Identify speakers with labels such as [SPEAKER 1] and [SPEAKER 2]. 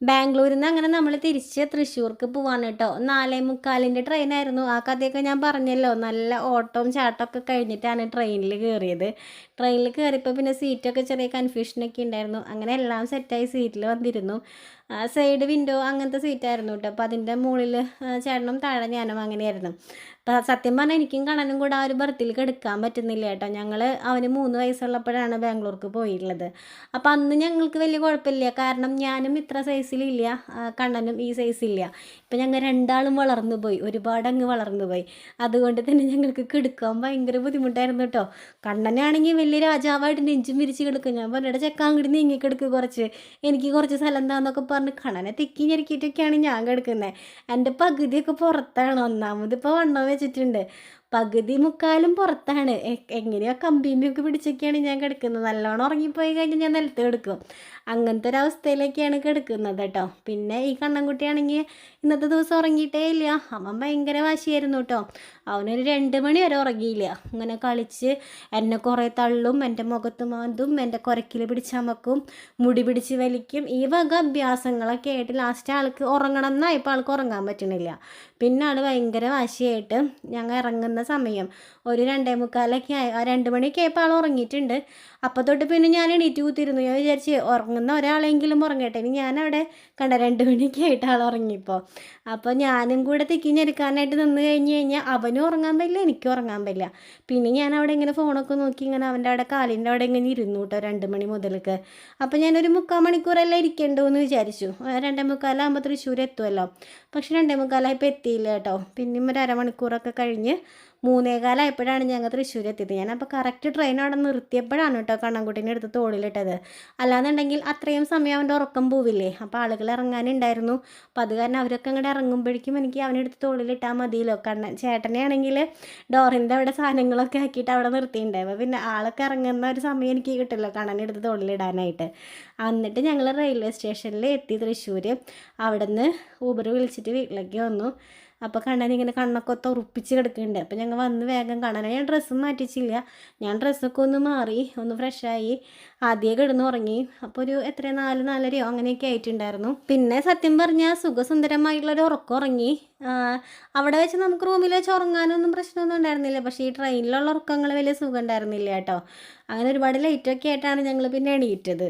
[SPEAKER 1] ബാംഗ്ലൂരിൽ നിന്ന് അങ്ങനെ നമ്മൾ തിരിച്ച് തൃശ്ശൂർക്ക് പോവാണ് കേട്ടോ. 4:45-ൻ്റെ ട്രെയിനായിരുന്നു. ആ കഥയൊക്കെ ഞാൻ പറഞ്ഞല്ലോ. നല്ല ഓട്ടവും ചാട്ടമൊക്കെ കഴിഞ്ഞിട്ടാണ് ട്രെയിനിൽ കയറിയത്. ട്രെയിനിൽ കയറിയപ്പോൾ പിന്നെ സീറ്റൊക്കെ ചെറിയ കൺഫ്യൂഷനൊക്കെ ഉണ്ടായിരുന്നു. അങ്ങനെ എല്ലാം സെറ്റായി സീറ്റിൽ വന്നിരുന്നു. സൈഡ് വിൻഡോ അങ്ങനത്തെ സീറ്റായിരുന്നു കേട്ടോ. അപ്പോൾ അതിൻ്റെ മുകളിൽ ചേട്ടനും താഴെ ഞാനും അങ്ങനെയായിരുന്നു. അപ്പോൾ സത്യം പറഞ്ഞാൽ എനിക്കും കണ്ണനും കൂടെ ആ ഒരു ബർത്തിൽ കിടക്കാൻ പറ്റുന്നില്ല കേട്ടോ. ഞങ്ങൾ അവന് 3 വയസ്സുള്ളപ്പോഴാണ് ബാംഗ്ലൂർക്ക് പോയിട്ടുള്ളത്. അപ്പോൾ അന്ന് ഞങ്ങൾക്ക് വലിയ കുഴപ്പമില്ല. കാരണം ഞാനും ഇത്ര സൈസിലില്ല, കണ്ണനും ഈ സൈസില്ല. ഇപ്പം ഞങ്ങൾ രണ്ടാളും വളർന്നു പോയി, ഒരുപാട് അങ്ങ് വളർന്നു പോയി. അതുകൊണ്ട് തന്നെ ഞങ്ങൾക്ക് കിടക്കാൻ ഭയങ്കര ബുദ്ധിമുട്ടായിരുന്നു കേട്ടോ. കണ്ണനാണെങ്കിൽ വലിയ രാജാവായിട്ട് നെഞ്ചും വിരിച്ച് കിടക്കും. ഞാൻ പറഞ്ഞിട്ട് ചെക്കാൻ അങ്ങോട്ട് നീങ്ങിക്കിടക്ക് കുറച്ച്, എനിക്ക് കുറച്ച് സ്ഥലം എന്താണെന്നൊക്കെ പറഞ്ഞ് കണ്ണനെ തിക്കി ഞെരുക്കിയിട്ടൊക്കെയാണ് ഞാൻ കിടക്കുന്നത്. എൻ്റെ പകുതിയൊക്കെ പുറത്താണ്. ഒന്നാമത് ഇപ്പോൾ വണ്ണം വെച്ചിട്ടുണ്ട്, പകുതി മുക്കാലും പുറത്താണ്. എങ്ങനെയോ കമ്പിയൊക്കെ പിടിച്ചൊക്കെയാണ് ഞാൻ കിടക്കുന്നത്. നല്ലോണം ഉറങ്ങിപ്പോയി കഴിഞ്ഞാൽ ഞാൻ നിലത്ത് കിടക്കും. അങ്ങനത്തെ ഒരവസ്ഥയിലൊക്കെയാണ് കിടക്കുന്നത് കേട്ടോ. പിന്നെ ഈ കണ്ണൻകുട്ടിയാണെങ്കിൽ ഇന്നത്തെ ദിവസം ഉറങ്ങിയിട്ടേ ഇല്ല. അവൻ ഭയങ്കര വാശിയായിരുന്നു കേട്ടോ. അവനൊരു 2 മണി വരെ ഉറങ്ങിയില്ല. ഇങ്ങനെ കളിച്ച് എന്നെ കുറേ തള്ളും, എൻ്റെ മുഖത്ത് മാന്തും, എൻ്റെ കുരക്കിൽ പിടിച്ചമക്കും, മുടി പിടിച്ച് വലിക്കും. ഈ വക അഭ്യാസങ്ങളൊക്കെ ആയിട്ട് ലാസ്റ്റ് ആൾക്ക് ഉറങ്ങണം എന്നായപ്പോൾ ആൾക്ക് ഉറങ്ങാൻ പറ്റണില്ല. പിന്നെ ആൾ ഭയങ്കര വാശിയായിട്ട് ഞങ്ങൾ ഇറങ്ങുന്ന സമയം ഒരു 2:45 ആയി, 2 മണിയൊക്കെ ആയപ്പോൾ ആൾ ഉറങ്ങിയിട്ടുണ്ട്. അപ്പോൾ തൊട്ട് പിന്നെ ഞാൻ എണീറ്റ് കൂത്തിരുന്നു. ഞാൻ വിചാരിച്ച് ഉറങ്ങുന്ന ഒരാളെങ്കിലും ഉറങ്ങട്ടെ. ഇനി ഞാനവിടെ കണ്ട 2 മണിയൊക്കെ ആയിട്ട് ആൾ ഉറങ്ങിയപ്പോൾ. അപ്പോൾ ഞാനും കൂടെ തിക്കിഞ്ഞെടുക്കാനായിട്ട് നിന്ന് കഴിഞ്ഞ് കഴിഞ്ഞാൽ അവനും ഉറങ്ങാൻ പറ്റില്ല, എനിക്കും ഉറങ്ങാൻ പറ്റില്ല. പിന്നെ ഞാൻ അവിടെ ഇങ്ങനെ ഫോണൊക്കെ നോക്കി ഇങ്ങനെ അവൻ്റെ അവിടെ കാലിൻ്റെ അവിടെ ഇങ്ങനെ ഇരുന്നു കേട്ടോ 2 മണി മുതൽക്ക്. അപ്പോൾ ഞാനൊരു 3/4 മണിക്കൂറെല്ലാം ഇരിക്കേണ്ടു എന്ന് വിചാരിച്ചു. 2:45 ആകുമ്പോൾ തൃശ്ശൂർ എത്തുമല്ലോ. പക്ഷെ 2:45 ആയപ്പോൾ എത്തിയില്ല കേട്ടോ. പിന്നെയും ഒരു അരമണിക്കൂറൊക്കെ കഴിഞ്ഞ് 3:15 ആയപ്പോഴാണ് ഞങ്ങൾ തൃശ്ശൂർ എത്തിയത്. ഞാനപ്പോൾ കറക്റ്റ് ട്രെയിൻ അവിടെ നിർത്തിയപ്പോഴാണ് കേട്ടോ കണ്ണൻകുട്ടീനെ എടുത്ത് തോളിലിട്ടത്. അല്ലാന്നുണ്ടെങ്കിൽ അത്രയും സമയം അവൻ്റെ ഉറക്കം പോവില്ലേ. അപ്പോൾ ആളുകൾ ഇറങ്ങാനുണ്ടായിരുന്നു. അപ്പോൾ അത് കാരണം അവരൊക്കെ അങ്ങോട്ട് ഇറങ്ങുമ്പോഴേക്കും എനിക്ക് അവനെടുത്ത് തോളിലിട്ടാൽ മതിയല്ലോ. ചേട്ടനെ ആണെങ്കിൽ ഡോറിൻ്റെ അവിടെ സാധനങ്ങളൊക്കെ ആക്കിയിട്ട് അവിടെ നിർത്തിയിട്ടുണ്ടായിരുന്നു. പിന്നെ ആളൊക്കെ ഇറങ്ങുന്ന ഒരു സമയം എനിക്ക് കിട്ടില്ല കണ്ണനെടുത്ത് തോളിലിടാനായിട്ട്. എന്നിട്ട് ഞങ്ങൾ റെയിൽവേ സ്റ്റേഷനിൽ എത്തി തൃശ്ശൂർ. അവിടെ നിന്ന് ഊബർ വിളിച്ചിട്ട് വീട്ടിലേക്ക് വന്നു. അപ്പോൾ കണ്ണനിങ്ങനെ കണ്ണൊക്കെ തുറപ്പിച്ച് കിടക്കുന്നുണ്ട്. അപ്പോൾ ഞങ്ങൾ വന്ന് വേഗം കണ്ണനെ ഞാൻ ഡ്രസ്സും മാറ്റിച്ചില്ല. ഞാൻ ഡ്രസ്സൊക്കെ ഒന്ന് മാറി ഒന്ന് ഫ്രഷായി ആദ്യമേ കിടന്ന് ഉറങ്ങി. അപ്പോൾ ഒരു 4-4:30 അങ്ങനെയൊക്കെ ആയിട്ടുണ്ടായിരുന്നു. പിന്നെ സത്യം പറഞ്ഞാൽ സുഖസുന്ദരമായിട്ടുള്ളൊരു ഉറക്കം ഉറങ്ങി. അവിടെ വെച്ച് നമുക്ക് റൂമിൽ വെച്ച് ഉറങ്ങാനൊന്നും പ്രശ്നമൊന്നും ഉണ്ടായിരുന്നില്ല. പക്ഷേ ഈ ട്രെയിനിലുള്ള ഉറക്കങ്ങൾ വലിയ സുഖം ഉണ്ടായിരുന്നില്ല കേട്ടോ. അങ്ങനെ ഒരുപാട് ലേറ്റൊക്കെ ആയിട്ടാണ് ഞങ്ങൾ പിന്നെ എണീറ്റത്.